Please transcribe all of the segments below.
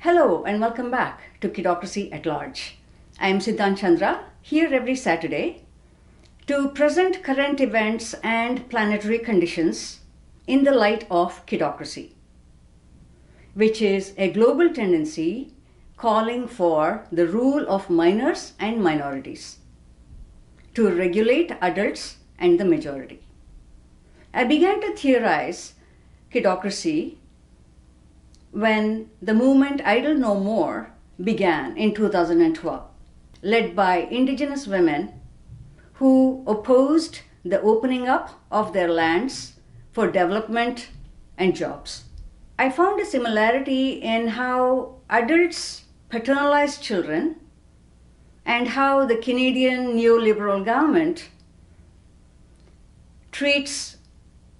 Hello and welcome back to Kidocracy at Large. I am Siddhan Chandra, here every Saturday to present current events and planetary conditions in the light of kidocracy, which is a global tendency calling for the rule of minors and minorities to regulate adults and the majority. I began to theorize kidocracy when the movement Idle No More began in 2012, led by indigenous women who opposed the opening up of their lands for development and jobs. I found a similarity in how adults paternalize children and how the Canadian neoliberal government treats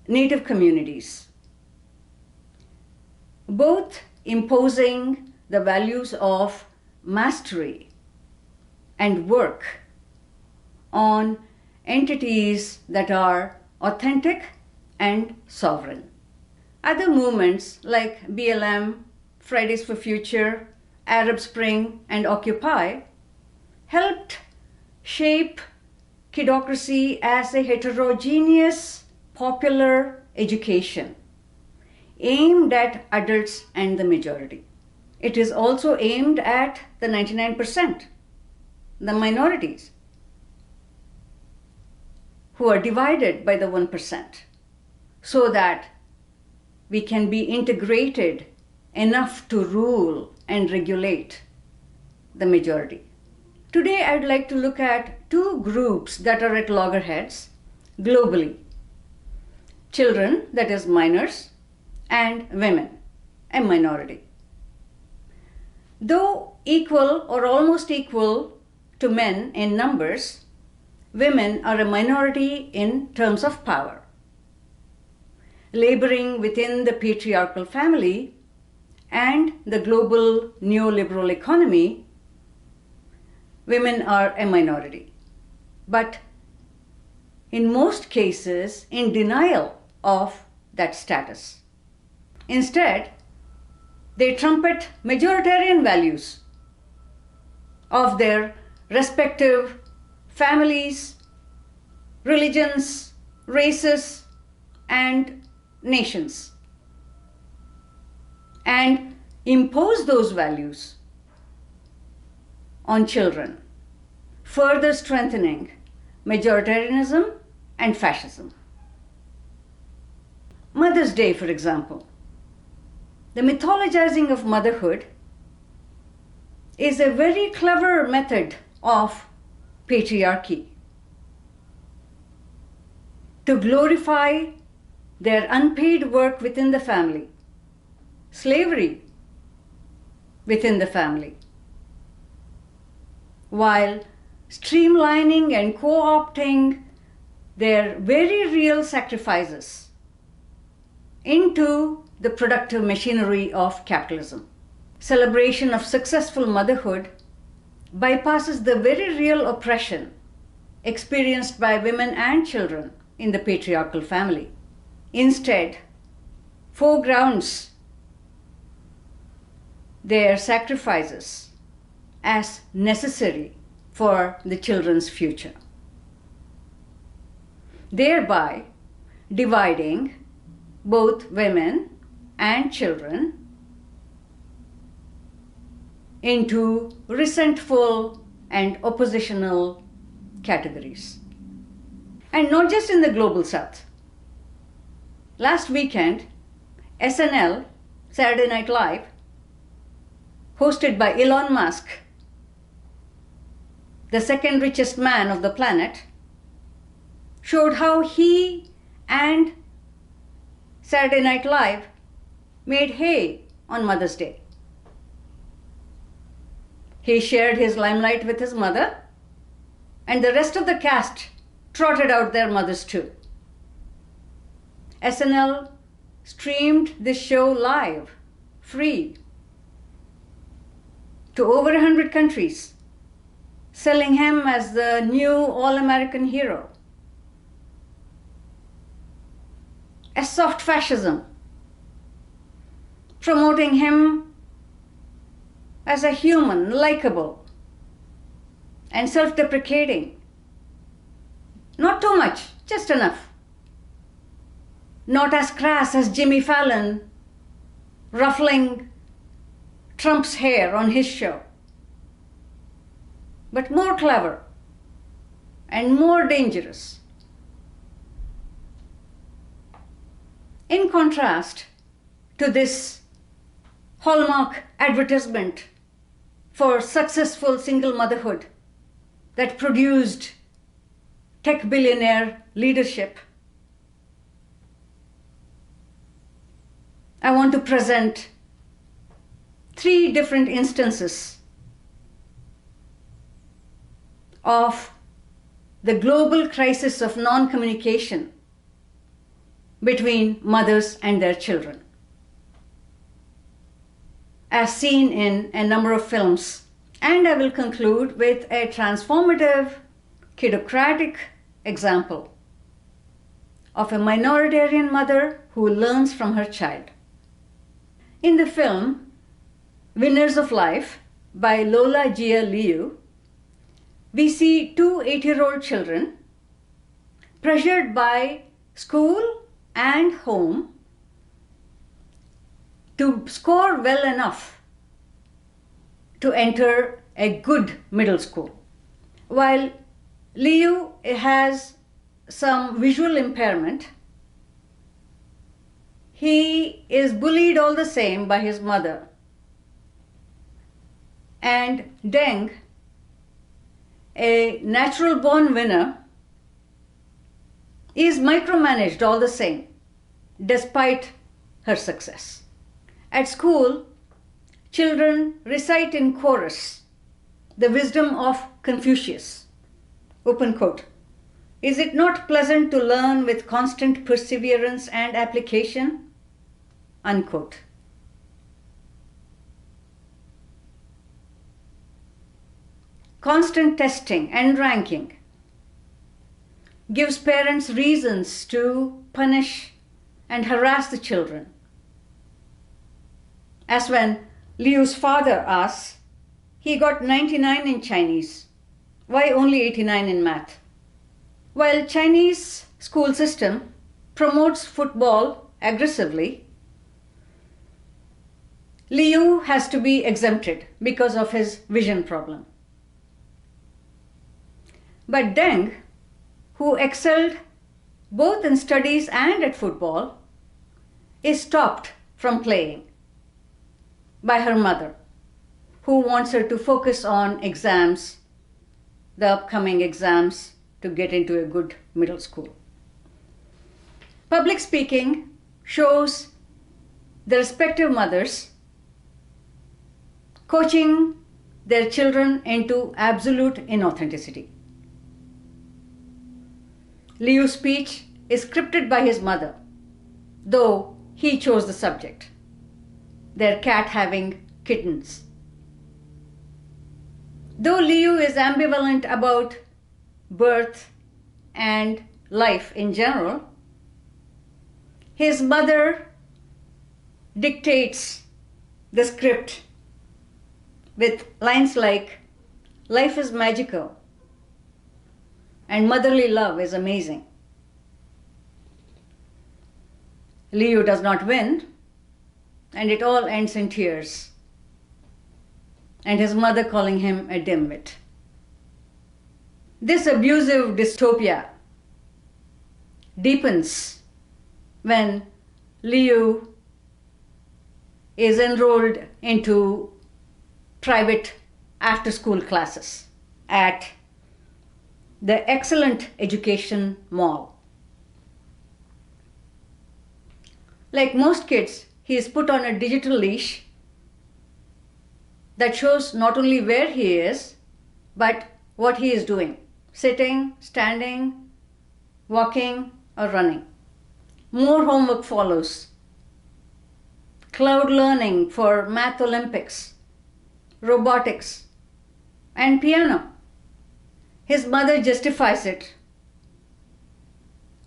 Native communities, both imposing the values of mastery and work on entities that are authentic and sovereign. Other movements like BLM, Fridays for Future, Arab Spring, and Occupy helped shape kidocracy as a heterogeneous, popular education aimed at adults and the majority. It is also aimed at the 99%, the minorities, who are divided by the 1%, so that we can be integrated enough to rule and regulate the majority. Today, I'd like to look at two groups that are at loggerheads globally: children, that is minors, and women, a minority. Though equal or almost equal to men in numbers, women are a minority in terms of power. Laboring within the patriarchal family and the global neoliberal economy, women are a minority, but in most cases in denial of that status. Instead, they trumpet majoritarian values of their respective families, religions, races, and nations, and impose those values on children, further strengthening majoritarianism and fascism. Mother's Day, for example. The mythologizing of motherhood is a very clever method of patriarchy to glorify their unpaid work within the family, slavery within the family, while streamlining and co-opting their very real sacrifices into the productive machinery of capitalism. Celebration of successful motherhood bypasses the very real oppression experienced by women and children in the patriarchal family. Instead, foregrounds their sacrifices as necessary for the children's future, thereby dividing both women and children into resentful and oppositional categories. And not just in the global south. Last weekend, SNL, Saturday Night Live, hosted by Elon Musk, the second richest man of the planet, showed how he and Saturday Night Live made hay on Mother's Day. He shared his limelight with his mother, and the rest of the cast trotted out their mothers too. SNL streamed this show live, free, to over 100 countries, selling him as the new all-American hero. A soft fascism, promoting him as a human, likable and self-deprecating. Not too much, just enough. Not as crass as Jimmy Fallon ruffling Trump's hair on his show, but more clever and more dangerous. In contrast to this hallmark advertisement for successful single motherhood that produced tech billionaire leadership, I want to present 3 different instances of the global crisis of non-communication between mothers and their children, as seen in a number of films. And I will conclude with a transformative, kidocratic example of a minoritarian mother who learns from her child. In the film Winners of Life by Lola Jia Liu, we see 2 8-year-old children pressured by school and home to score well enough to enter a good middle school. While Liu has some visual impairment, he is bullied all the same by his mother. And Deng, a natural-born winner, is micromanaged all the same, despite her success. At school, children recite in chorus the wisdom of Confucius. Open quote. Is it not pleasant to learn with constant perseverance and application? Unquote. Constant testing and ranking gives parents reasons to punish and harass the children. As when Liu's father asks, he got 99 in Chinese, why only 89 in math? While Chinese school system promotes football aggressively, Liu has to be exempted because of his vision problem. But Deng, who excelled both in studies and at football, is stopped from playing by her mother, who wants her to focus on exams, the upcoming exams, to get into a good middle school. Public speaking shows the respective mothers coaching their children into absolute inauthenticity. Liu's speech is scripted by his mother, though he chose the subject, their cat having kittens. Though Liu is ambivalent about birth and life in general, his mother dictates the script with lines like, "Life is magical and motherly love is amazing." Liu does not win, and it all ends in tears, and his mother calling him a dimwit. This abusive dystopia deepens when Liu is enrolled into private after-school classes at the Excellent Education Mall. Like most kids, he is put on a digital leash that shows not only where he is, but what he is doing: sitting, standing, walking, or running. More homework follows. Cloud learning for math Olympics, robotics, and piano. His mother justifies it.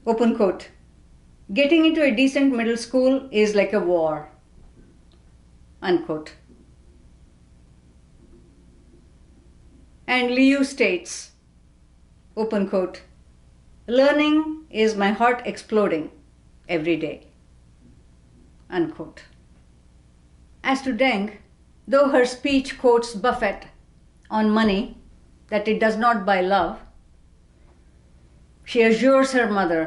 Open quote. Getting into a decent middle school is like a war. Unquote. And Liu states, open quote, "Learning is my heart exploding every day," unquote. As to Deng, though her speech quotes Buffett on money, that it does not buy love, she assures her mother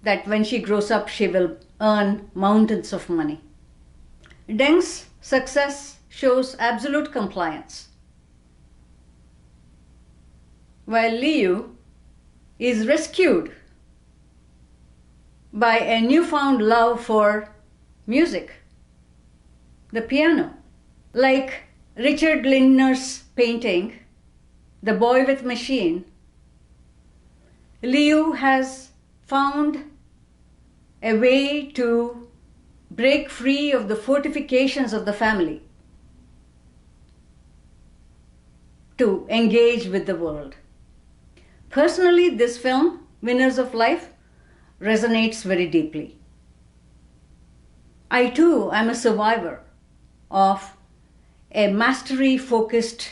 that when she grows up, she will earn mountains of money. Deng's success shows absolute compliance, while Liu is rescued by a newfound love for music, the piano. Like Richard Lindner's painting, The Boy with Machine, Liu has found a way to break free of the fortifications of the family to engage with the world. Personally, this film, Winners of Life, resonates very deeply. I too am a survivor of a mastery-focused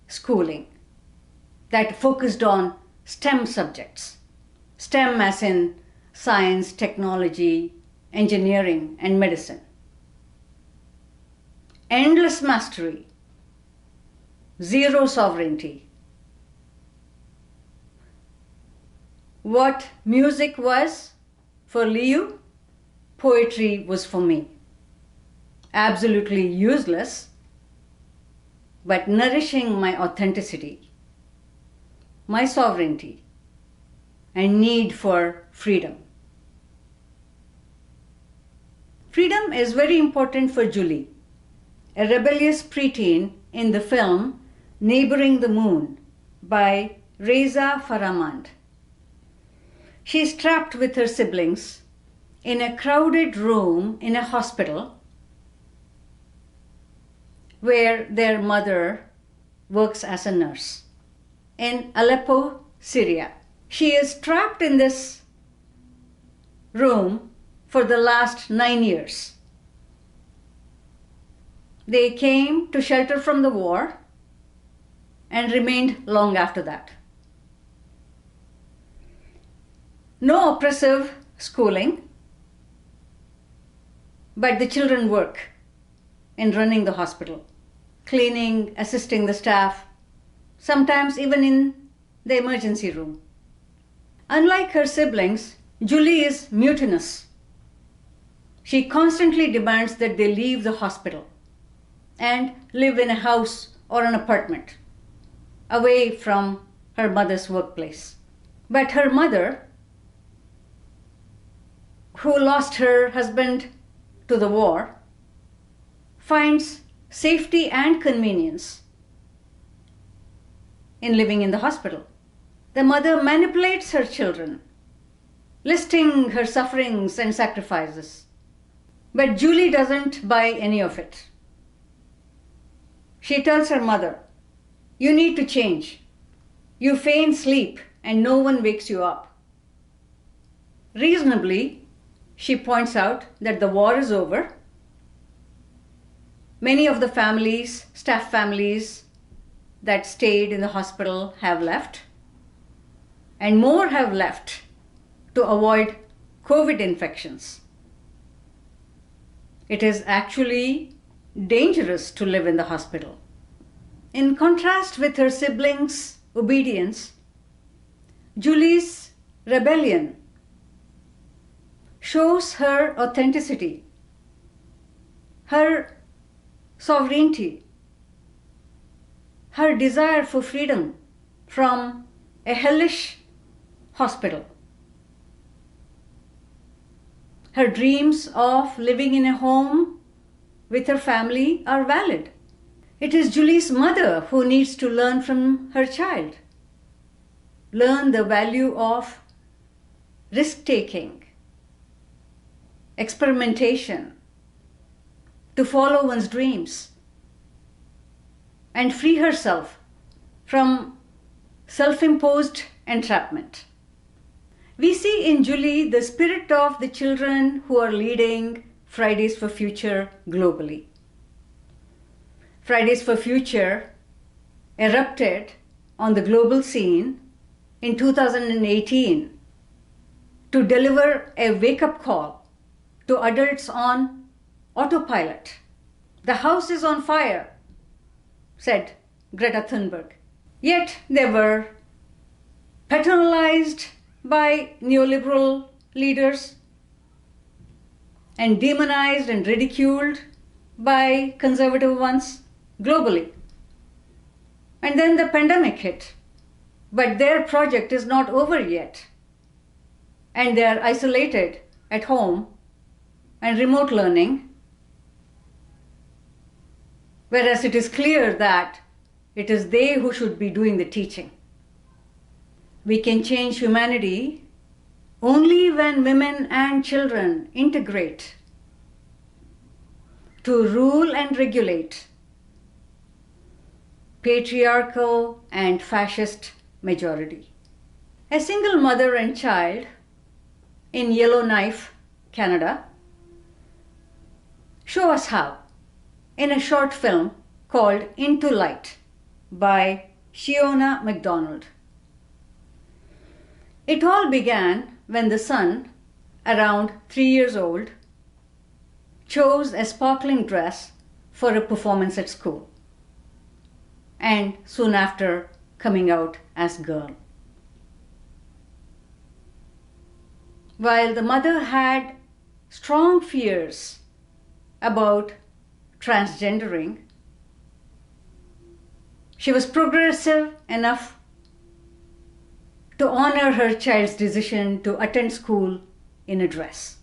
schooling that focused on STEM subjects. STEM as in science, technology, engineering, and medicine. Endless mastery, zero sovereignty. What music was for Liu, poetry was for me. Absolutely useless, but nourishing my authenticity, my sovereignty, and need for freedom. Freedom is very important for Julie, a rebellious preteen in the film Neighboring the Moon by Reza Farahmand. She is trapped with her siblings in a crowded room in a hospital where their mother works as a nurse in Aleppo, Syria. She is trapped in this room for the last 9 years. They came to shelter from the war and remained long after that. No oppressive schooling, but the children work in running the hospital, cleaning, assisting the staff, sometimes even in the emergency room. Unlike her siblings, Julie is mutinous. She constantly demands that they leave the hospital and live in a house or an apartment away from her mother's workplace. But her mother, who lost her husband to the war, finds safety and convenience in living in the hospital. The mother manipulates her children, listing her sufferings and sacrifices. But Julie doesn't buy any of it. She tells her mother, "You need to change. You feign sleep and no one wakes you up." Reasonably, she points out that the war is over. Many of the families, staff families that stayed in the hospital have left, and more have left to avoid COVID infections. It is actually dangerous to live in the hospital. In contrast with her siblings' obedience, Julie's rebellion shows her authenticity, her sovereignty, her desire for freedom from a hellish hospital. Her dreams of living in a home with her family are valid. It is Julie's mother who needs to learn from her child, learn the value of risk-taking, experimentation, to follow one's dreams, and free herself from self-imposed entrapment. We see in Julie the spirit of the children who are leading Fridays for Future globally. Fridays for Future erupted on the global scene in 2018 to deliver a wake-up call to adults on autopilot. The house is on fire, said Greta Thunberg. Yet they were paternalized by neoliberal leaders and demonized and ridiculed by conservative ones globally. And then the pandemic hit, but their project is not over yet. And they are isolated at home and remote learning, whereas it is clear that it is they who should be doing the teaching. We can change humanity only when women and children integrate to rule and regulate patriarchal and fascist majority. A single mother and child in Yellowknife, Canada, show us how in a short film called Into Light by Sheona McDonald. It all began when the son, around 3 years old, chose a sparkling dress for a performance at school, and soon after coming out as girl. While the mother had strong fears about transgendering, she was progressive enough to honor her child's decision to attend school in a dress.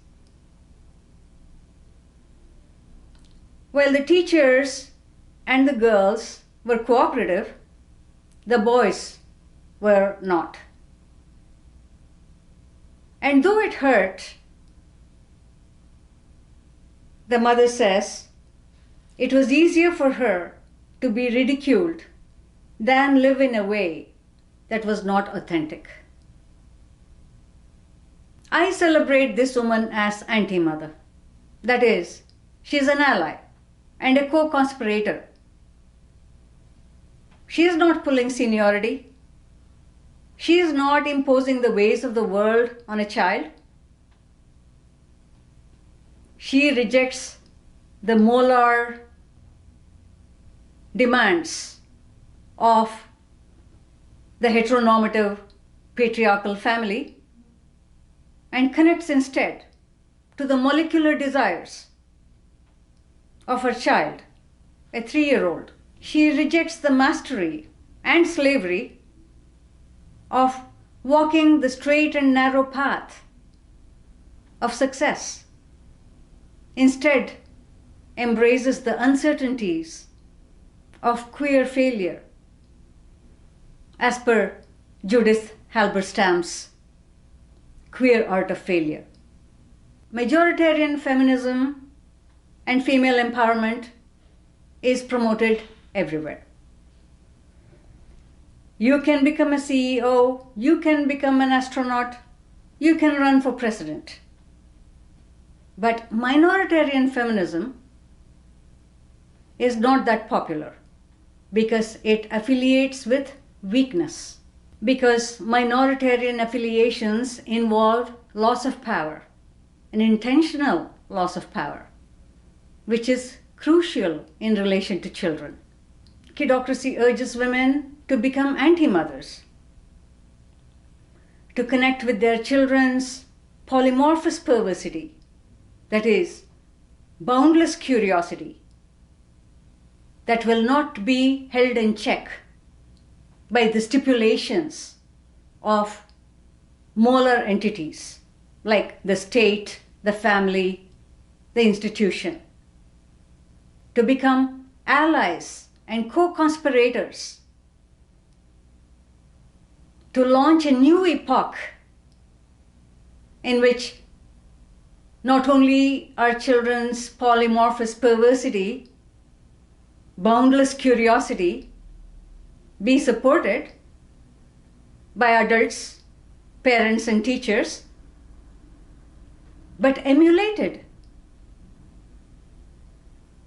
While the teachers and the girls were cooperative, the boys were not. And though it hurt, the mother says, it was easier for her to be ridiculed than live in a way that was not authentic. I celebrate this woman as anti-mother. That is, she is an ally and a co-conspirator. She is not pulling seniority. She is not imposing the ways of the world on a child. She rejects the molar demands of the heteronormative patriarchal family and connects instead to the molecular desires of her child, a 3-year-old. She rejects the mastery and slavery of walking the straight and narrow path of success. Instead, embraces the uncertainties of queer failure, as per Judith Halberstam's Queer Art of Failure. Majoritarian feminism and female empowerment is promoted everywhere. You can become a CEO, you can become an astronaut, you can run for president. But minoritarian feminism is not that popular because it affiliates with weakness. Because minoritarian affiliations involve loss of power, an intentional loss of power, which is crucial in relation to children. Kidocracy urges women to become anti-mothers, to connect with their children's polymorphous perversity, that is, boundless curiosity, that will not be held in check by the stipulations of molar entities like the state, the family, the institution, to become allies and co-conspirators, to launch a new epoch in which not only are children's polymorphous perversity, boundless curiosity be supported by adults, parents, and teachers, but emulated.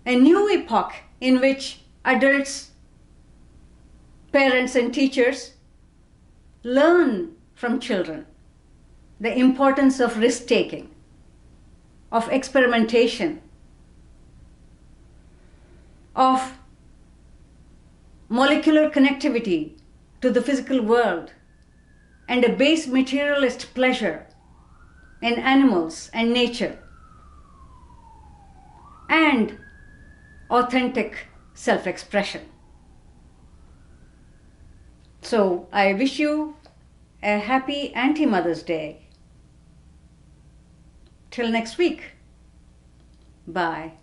A new epoch in which adults Parents and teachers, learn from children the importance of risk-taking, of experimentation, of molecular connectivity to the physical world, and a base materialist pleasure in animals and nature, and authentic self-expression. So I wish you a happy Anti-Mother's Day. Till next week. Bye.